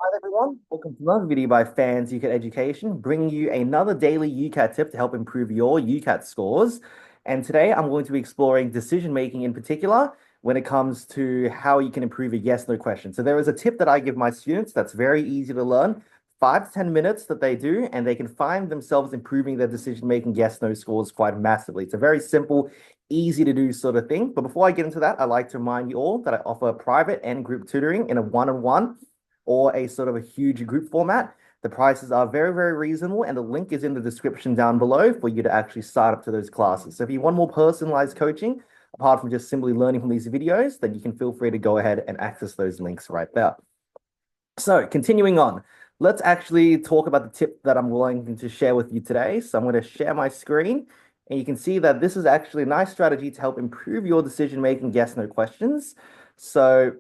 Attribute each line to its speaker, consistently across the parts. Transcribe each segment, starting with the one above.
Speaker 1: Hi everyone, welcome to another video by Fans UCAT Education, bringing you another daily UCAT tip to help improve your UCAT scores. And today I'm going to be exploring decision making in particular when it comes to how you can improve a yes/no question. So there is a tip that I give my students that's very easy to learn, 5 to 10 minutes that they do, and they can find themselves improving their decision making yes/no scores quite massively. It's a very simple, easy to do sort of thing. But before I get into that, I'd like to remind you all that I offer private and group tutoring in a one-on-one or a sort of a huge group format. The prices are very, very reasonable, and the link is in the description down below for you to actually sign up to those classes. So if you want more personalized coaching, apart from just simply learning from these videos, then you can feel free to go ahead and access those links right there. So continuing on, let's actually talk about the tip that I'm going to share with you today. So I'm going to share my screen, and you can see that this is actually a nice strategy to help improve your decision-making yes/no questions. So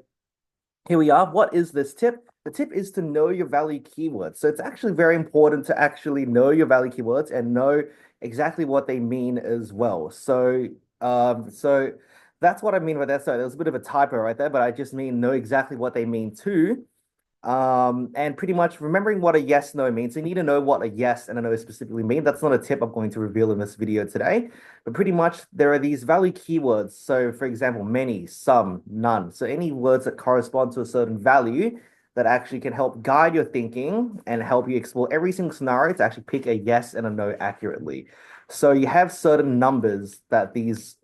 Speaker 1: here we are. What is this tip? The tip is to know your value keywords. So it's actually very important to actually know your value keywords and know exactly what they mean as well. So that's what I mean by that. So there's a bit of a typo right there, but I just mean know exactly what they mean too. And pretty much remembering what a yes, no means. So you need to know what a yes and a no specifically mean. That's not a tip I'm going to reveal in this video today, but pretty much there are these value keywords. So for example, many, some, none. So any words that correspond to a certain value that actually can help guide your thinking and help you explore every single scenario to actually pick a yes and a no accurately. So you have certain numbers that these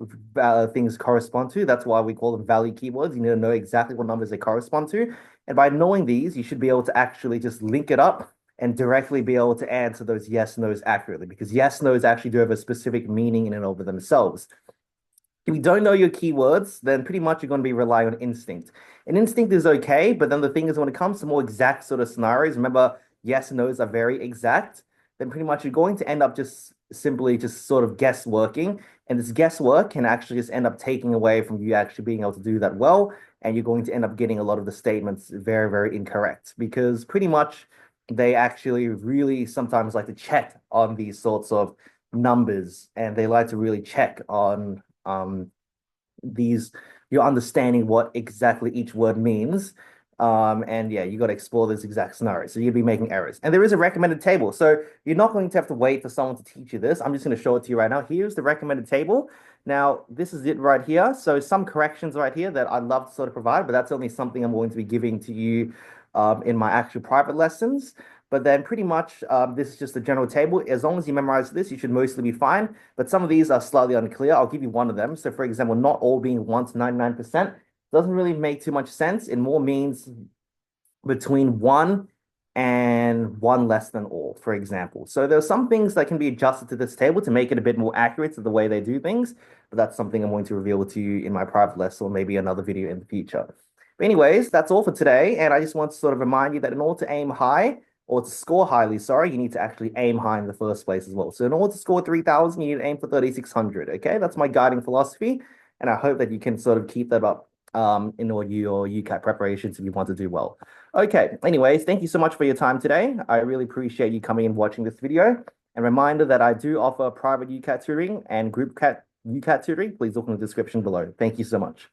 Speaker 1: things correspond to. That's why we call them value keywords. You need to know exactly what numbers they correspond to. And by knowing these, you should be able to actually just link it up and directly be able to answer those yes, no's accurately, because yes, no's actually do have a specific meaning in and over themselves. If you don't know your keywords, then pretty much you're going to be relying on instinct. And instinct is okay, but then the thing is when it comes to more exact sort of scenarios, remember, yes and no's are very exact, then pretty much you're going to end up just simply just sort of guessworking. And this guesswork can actually just end up taking away from you actually being able to do that well. And you're going to end up getting a lot of the statements very, very incorrect because pretty much they actually really sometimes like to check on these sorts of numbers and they like to really check on these you're understanding what exactly each word means. And yeah, you got to explore this exact scenario. So you'll be making errors. And there is a recommended table. So you're not going to have to wait for someone to teach you this. I'm just going to show it to you right now. Here's the recommended table. Now, this is it right here. So some corrections right here that I'd love to sort of provide, but that's only something I'm going to be giving to you in my actual private lessons. But then pretty much this is just a general table. As long as you memorize this, you should mostly be fine. But some of these are slightly unclear. I'll give you one of them. So for example, not all being 1 to 99% doesn't really make too much sense. It more means between 1 and 1 less than all, for example. So there are some things that can be adjusted to this table to make it a bit more accurate to the way they do things. But that's something I'm going to reveal to you in my private lesson or maybe another video in the future. But anyways, that's all for today. And I just want to sort of remind you that in order to aim high, or to score highly, sorry, you need to actually aim high in the first place as well. So in order to score 3,000, you need to aim for 3,600, okay? That's my guiding philosophy, and I hope that you can sort of keep that up in all your UCAT preparations if you want to do well. Okay, anyways, thank you so much for your time today. I really appreciate you coming and watching this video. And reminder that I do offer private UCAT tutoring and group UCAT tutoring. Please look in the description below. Thank you so much.